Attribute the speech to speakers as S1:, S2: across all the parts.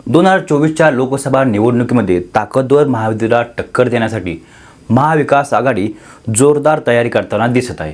S1: 2024च्या लोकसभा निवडणुकीमध्ये ताकदवर महायुतीला टक्कर देण्यासाठी महाविकास आघाडी जोरदार तयारी करताना दिसत आहे।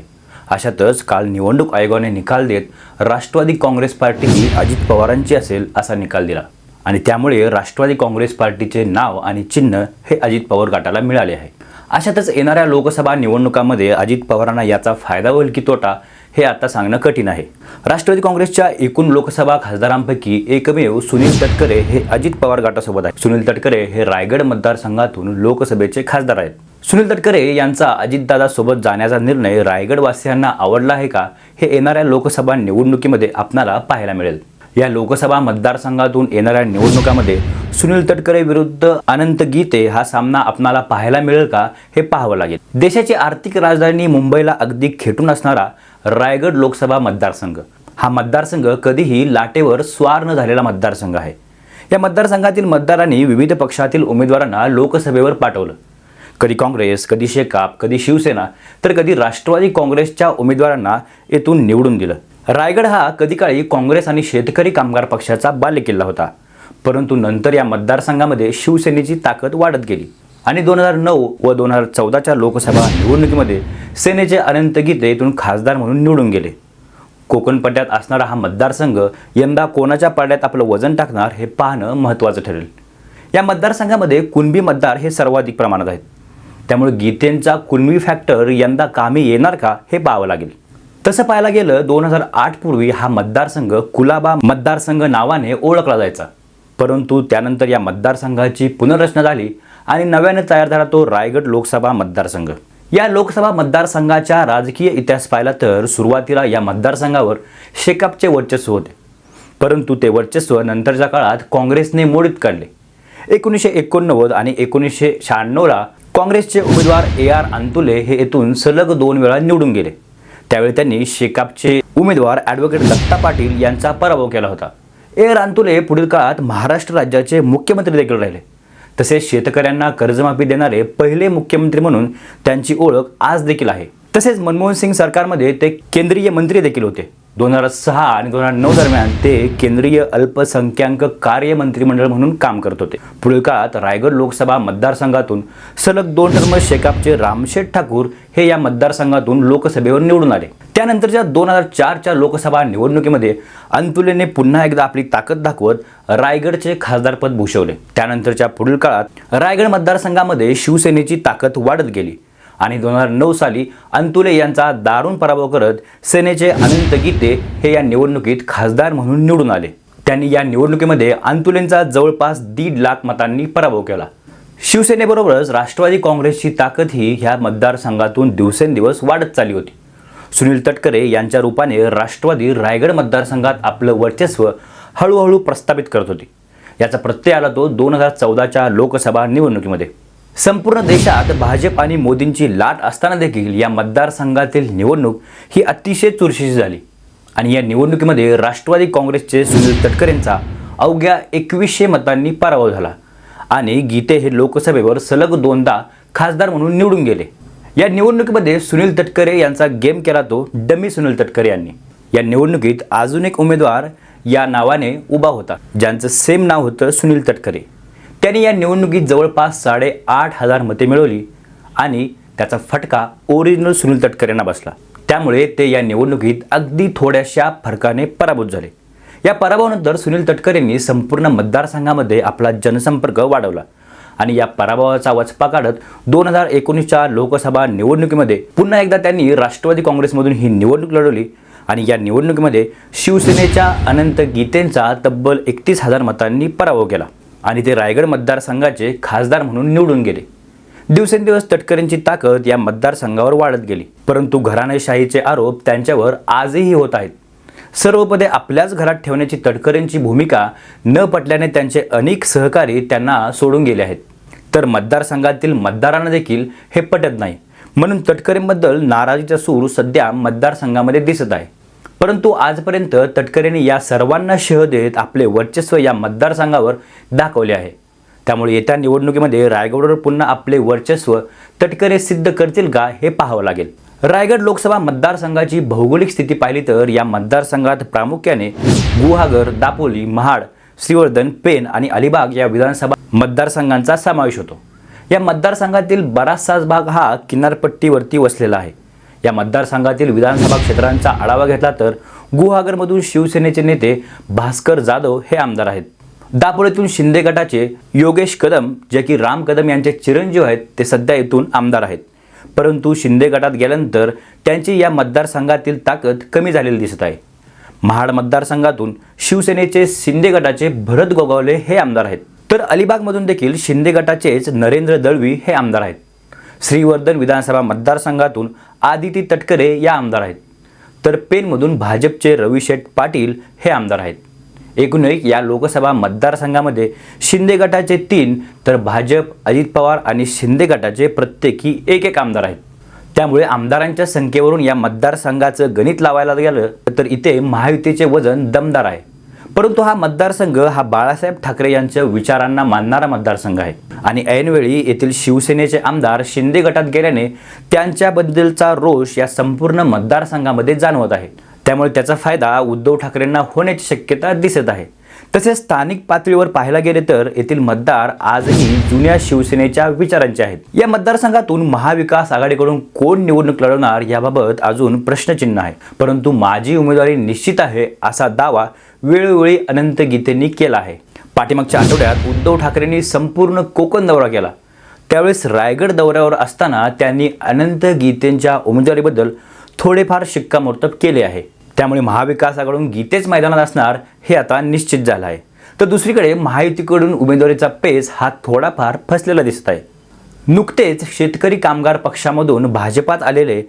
S1: अशातच काल निवडणूक आयोगाने निकाल देत राष्ट्रवादी काँग्रेस पार्टी ही अजित पवारांची असेल असा निकाल दिला आणि त्यामुळे राष्ट्रवादी काँग्रेस पार्टीचे नाव आणि चिन्ह हे अजित पवार गटाला मिळाले आहे। अशातच येणाऱ्या लोकसभा निवडणुकांमध्ये अजित पवारांना याचा फायदा होईल की तोटा हे आता सांगणं कठीण आहे। राष्ट्रवादी काँग्रेसच्या एकूण लोकसभा खासदारांपैकी एकमेव सुनील तटकरे हे अजित पवार गटासोबत आहे। सुनील तटकरे हे रायगड मतदारसंघातून लोकसभेचे खासदार आहेत। सुनील तटकरे यांचा अजितदादा सोबत जाण्याचा निर्णय रायगडवासियांना आवडला आहे का हे येणाऱ्या लोकसभा निवडणुकीमध्ये आपल्याला पाहायला मिळेल। या लोकसभा मतदारसंघातून येणाऱ्या निवडणुकामध्ये सुनील तटकरे विरुद्ध अनंत गीते हा सामना आपल्याला पाहायला मिळेल का हे पाहावं लागेल। देशाची आर्थिक राजधानी मुंबईला अगदी खेटून असणारा रायगड लोकसभा मतदारसंघ हा मतदारसंघ कधीही लाटेवर स्वार न झालेला मतदारसंघ आहे। या मतदारसंघातील मतदारांनी विविध पक्षातील उमेदवारांना लोकसभेवर पाठवलं। कधी काँग्रेस, कधी शेकाप, कधी शिवसेना तर कधी राष्ट्रवादी काँग्रेसच्या उमेदवारांना येथून निवडून दिलं। रायगड हा कधी काळी काँग्रेस आणि शेतकरी कामगार पक्षाचा बालेकिल्ला होता, परंतु नंतर या मतदारसंघामध्ये शिवसेनेची ताकद वाढत गेली आणि 2009 व 2014च्या लोकसभा निवडणुकीमध्ये सेनेचे अनंत गीते येथून खासदार म्हणून निवडून गेले। कोकण पट्ट्यात असणारा हा मतदारसंघ यंदा कोणाच्या पारड्यात आपलं वजन टाकणार हे पाहणं महत्त्वाचं ठरेल। या मतदारसंघामध्ये कुणबी मतदार हे सर्वाधिक प्रमाणात आहेत, त्यामुळे गीतेंचा कुणबी फॅक्टर यंदा कामी येणार का हे पाहावं लागेल। तसं पाहायला गेलं 2008 पूर्वी हा मतदारसंघ कुलाबा मतदारसंघ नावाने ओळखला जायचा, परंतु त्यानंतर या मतदारसंघाची पुनर्रचना झाली आणि नव्याने तयार झाला तो रायगड लोकसभा मतदारसंघ। या लोकसभा मतदारसंघाच्या राजकीय इतिहास पाहिला तर सुरुवातीला या मतदारसंघावर शेकापचे वर्चस्व होते, परंतु ते वर्चस्व नंतरच्या काळात काँग्रेसने मोडीत काढले। 1989 आणि 1996ला काँग्रेसचे उमेदवार AR अंतुले हे येथून सलग 2 वेळा निवडून गेले। त्यावेळी त्यांनी शेकापचे उमेदवार ॲडव्होकेट दत्ता पाटील यांचा पराभव केला होता। AR अंतुले पुढील काळात महाराष्ट्र राज्याचे मुख्यमंत्री देखील राहिले, तसेच शेतकऱ्यांना कर्जमाफी देणारे पहिले मुख्यमंत्री म्हणून त्यांची ओळख आज देखील आहे। तसेच मनमोहन सिंग सरकारमध्ये ते केंद्रीय मंत्री देखील होते। 2006 आणि 2009 दरम्यान ते केंद्रीय अल्पसंख्याक कार्य मंत्रिमंडळ म्हणून काम करत होते। पुढील काळात रायगड लोकसभा मतदारसंघातून सलग 2 टर्म शेकापचे रामशेठ ठाकूर हे या मतदारसंघातून लोकसभेवर निवडून आले। त्यानंतरच्या 2004च्या लोकसभा निवडणुकीमध्ये अंतुलेने पुन्हा एकदा आपली ताकद दाखवत रायगडचे खासदारपद भूषवले। त्यानंतरच्या पुढील काळात रायगड मतदारसंघामध्ये शिवसेनेची ताकद वाढत गेली आणि 2009 साली अंतुले यांचा दारुण पराभव करत सेनेचे अनंत गीते हे या निवडणुकीत खासदार म्हणून निवडून आले। त्यांनी या निवडणुकीमध्ये अंतुलेंचा जवळपास 1.5 लाख मतांनी पराभव केला। शिवसेनेबरोबरच राष्ट्रवादी काँग्रेसची ताकद ही ह्या मतदारसंघातून दिवसेंदिवस वाढत चालली होती। सुनील तटकरे यांच्या रूपाने राष्ट्रवादी रायगड मतदारसंघात आपलं वर्चस्व हळूहळू प्रस्थापित करत होती। याचा प्रत्यय आला तो 2014च्या लोकसभा निवडणुकीमध्ये। संपूर्ण देशात भाजप आणि मोदींची लाट असताना देखील या मतदारसंघातील निवडणूक ही अतिशय चुरशीची झाली आणि या निवडणुकीमध्ये राष्ट्रवादी काँग्रेसचे सुनील तटकरेंचा अवघ्या 2100 मतांनी पराभव झाला आणि गीते हे लोकसभेवर सलग 2दा खासदार म्हणून निवडून गेले। या निवडणुकीमध्ये सुनील तटकरे यांचा गेम केला तो डमी सुनील तटकरे यांनी। या निवडणुकीत अजून एक उमेदवार या नावाने उभा होता, ज्यांचं सेम नाव होतं सुनील तटकरे। त्यांनी या निवडणुकीत जवळपास 8,500 मते मिळवली आणि त्याचा फटका ओरिजिनल सुनील तटकरेंना बसला। त्यामुळे ते या निवडणुकीत अगदी थोड्याशा फरकाने पराभूत झाले। या पराभवानंतर सुनील तटकरेंनी संपूर्ण मतदारसंघामध्ये आपला जनसंपर्क वाढवला आणि या पराभवाचा वचपा काढत 2019च्या लोकसभा निवडणुकीमध्ये पुन्हा एकदा त्यांनी राष्ट्रवादी काँग्रेसमधून ही निवडणूक लढवली आणि या निवडणुकीमध्ये शिवसेनेच्या अनंत गीतेंचा तब्बल 31,000 मतांनी पराभव केला आणि ते रायगड मतदारसंघाचे खासदार म्हणून निवडून गेले। दिवसेंदिवस तटकरेंची ताकद या मतदारसंघावर वाढत गेली, परंतु घराणेशाहीचे आरोप त्यांच्यावर आजही होत आहेत। सर्व पदे आपल्याच घरात ठेवण्याची तटकरेंची भूमिका न पटल्याने त्यांचे अनेक सहकारी त्यांना सोडून गेले आहेत, तर मतदारसंघातील मतदारांना देखील हे पटत नाही, म्हणून तटकरेंबद्दल नाराजीचा सूर सध्या मतदारसंघामध्ये दिसत आहे। परंतु आजपर्यंत तटकरेंनी या सर्वांना शह देत आपले वर्चस्व या मतदारसंघावर दाखवले आहे। त्यामुळे येत्या निवडणुकीमध्ये रायगडवर पुन्हा आपले वर्चस्व तटकरे सिद्ध करतील का हे पाहावं लागेल। रायगड लोकसभा मतदारसंघाची भौगोलिक स्थिती पाहिली तर या मतदारसंघात प्रामुख्याने गुहागर, दापोली, महाड, श्रीवर्धन, पेण आणि अलिबाग या विधानसभा मतदारसंघांचा समावेश होतो. या मतदारसंघातील बराचसा भाग हा किनारपट्टीवरती वसलेला आहे. या मतदारसंघातील विधानसभा क्षेत्रांचा आढावा घेतला तर गुहागरमधून शिवसेनेचे नेते भास्कर जाधव हे आमदार आहेत. दापोलीतून शिंदे गटाचे योगेश कदम, जे की राम कदम यांचे चिरंजीव आहेत, ते सध्या इथून आमदार आहेत. परंतु शिंदे गटात गेल्यानंतर त्यांची या मतदारसंघातील ताकद कमी झालेली दिसत आहे. महाड मतदारसंघातून शिवसेनेचे शिंदे गटाचे भरत गोगावले हे आमदार आहेत. तर अलिबागमधून देखील शिंदे गटाचेच नरेंद्र दळवी हे आमदार आहेत. श्रीवर्धन विधानसभा मतदारसंघातून आदिती तटकरे या आमदार आहेत. तर पेणमधून भाजपचे रविशेठ पाटील हे आमदार आहेत. एकूण एक या लोकसभा मतदारसंघामध्ये शिंदे गटाचे 3 तर भाजप, अजित पवार आणि शिंदे गटाचे प्रत्येकी एक आमदार आहेत. त्यामुळे आमदारांच्या संख्येवरून या मतदारसंघाचं गणित लावायला गेलं तर इथे महायुतीचे वजन दमदार आहे. परंतु हा मतदारसंघ हा बाळासाहेब ठाकरे यांच्या विचारांना मानणारा मतदारसंघ आहे आणि ऐनवेळी येथील शिवसेनेचे आमदार शिंदे गटात गेल्याने त्यांच्याबद्दलचा रोष या संपूर्ण मतदारसंघामध्ये जाणवत आहे. त्यामुळे त्याचा फायदा उद्धव ठाकरेंना होण्याची शक्यता दिसत आहे. तसेच स्थानिक पातळीवर पाहायला गेले तर येथील मतदार आजही जुन्या शिवसेनेच्या विचारांचे आहेत. या मतदारसंघातून महाविकास आघाडीकडून कोण निवडणूक लढवणार याबाबत अजून प्रश्नचिन्ह आहे. परंतु माझी उमेदवारी निश्चित आहे असा दावा वेळोवेळी अनंत गीतेंनी केला आहे. पाठीमागच्या आठवड्यात उद्धव ठाकरेंनी संपूर्ण कोकण दौरा केला. त्यावेळेस रायगड दौऱ्यावर असताना त्यांनी अनंत गीतेंच्या उमेदवारीबद्दल थोडेफार शिक्कामोर्तब केले आहे. त्यामुळे महाविकास आघाडीकडून गीतेच मैदानात असणार हे आता निश्चित झालं आहे. तर दुसरीकडे महायुतीकडून उमेदवारीचा पेच हा थोडाफार फसलेला दिसत आहे. नुकतेच शेतकरी कामगार पक्षामधून भाजपात आलेले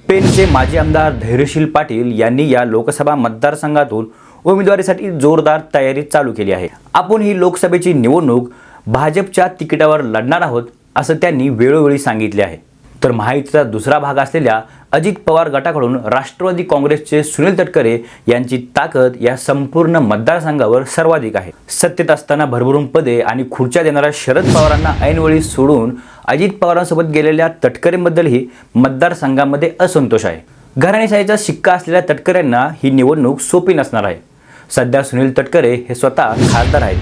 S1: पेणचे माजी आमदार धैर्यशील पाटील यांनी या लोकसभा मतदारसंघातून उमेदवारीसाठी जोरदार तयारी चालू केली आहे. आपण ही लोकसभेची निवडणूक भाजपच्या तिकिटावर लढणार आहोत असं त्यांनी वेळोवेळी सांगितले आहे. तर महायुतीचा दुसरा भाग असलेल्या अजित पवार गटाकडून राष्ट्रवादी काँग्रेसचे सुनील तटकरे यांची ताकद या संपूर्ण मतदारसंघावर सर्वाधिक आहे. सत्तेत असताना भरभरून पदे आणि खुर्च्या देणाऱ्या शरद पवारांना ऐनवेळी सोडून अजित पवारांसोबत गेलेल्या तटकरेंबद्दलही मतदारसंघामध्ये असंतोष आहे. घराणेशाहीचा शिक्का असलेल्या तटकरेंना ही निवडणूक सोपी नसणार आहे. सध्या सुनील तटकरे हे स्वतः खासदार आहेत.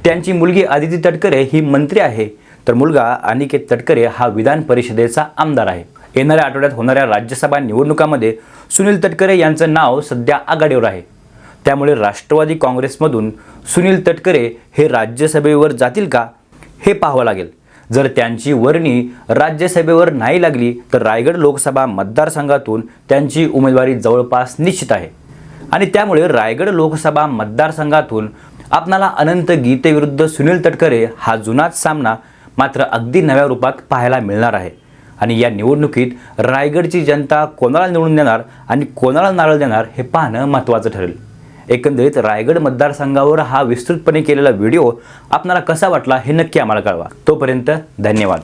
S1: त्यांची मुलगी आदिती तटकरे ही मंत्री आहे, तर मुलगा अनिकेत तटकरे हा विधान परिषदेचा आमदार आहे. येणाऱ्या आठवड्यात होणाऱ्या राज्यसभा निवडणुकामध्ये सुनील तटकरे यांचं नाव सध्या आघाडीवर आहे. त्यामुळे राष्ट्रवादी काँग्रेसमधून सुनील तटकरे हे राज्यसभेवर जातील का हे पाहावं लागेल. जर त्यांची वर्णी राज्यसभेवर नाही लागली तर रायगड लोकसभा मतदारसंघातून त्यांची उमेदवारी जवळपास निश्चित आहे आणि त्यामुळे रायगड लोकसभा मतदारसंघातून आपणाला अनंत गीते विरुद्ध सुनील तटकरे हा जुनाच सामना मात्र अगदी नव्या रूपात पाहायला मिळणार आहे. आणि या निवडणुकीत रायगडची जनता कोणाला निवडून देणार आणि कोणाला नारळ देणार हे पाहणं महत्त्वाचं ठरेल. एकंदरीत रायगड मतदारसंघावर हा विस्तृतपणे केलेला व्हिडिओ आपणाला कसा वाटला हे नक्की आम्हाला कळवा. तोपर्यंत धन्यवाद.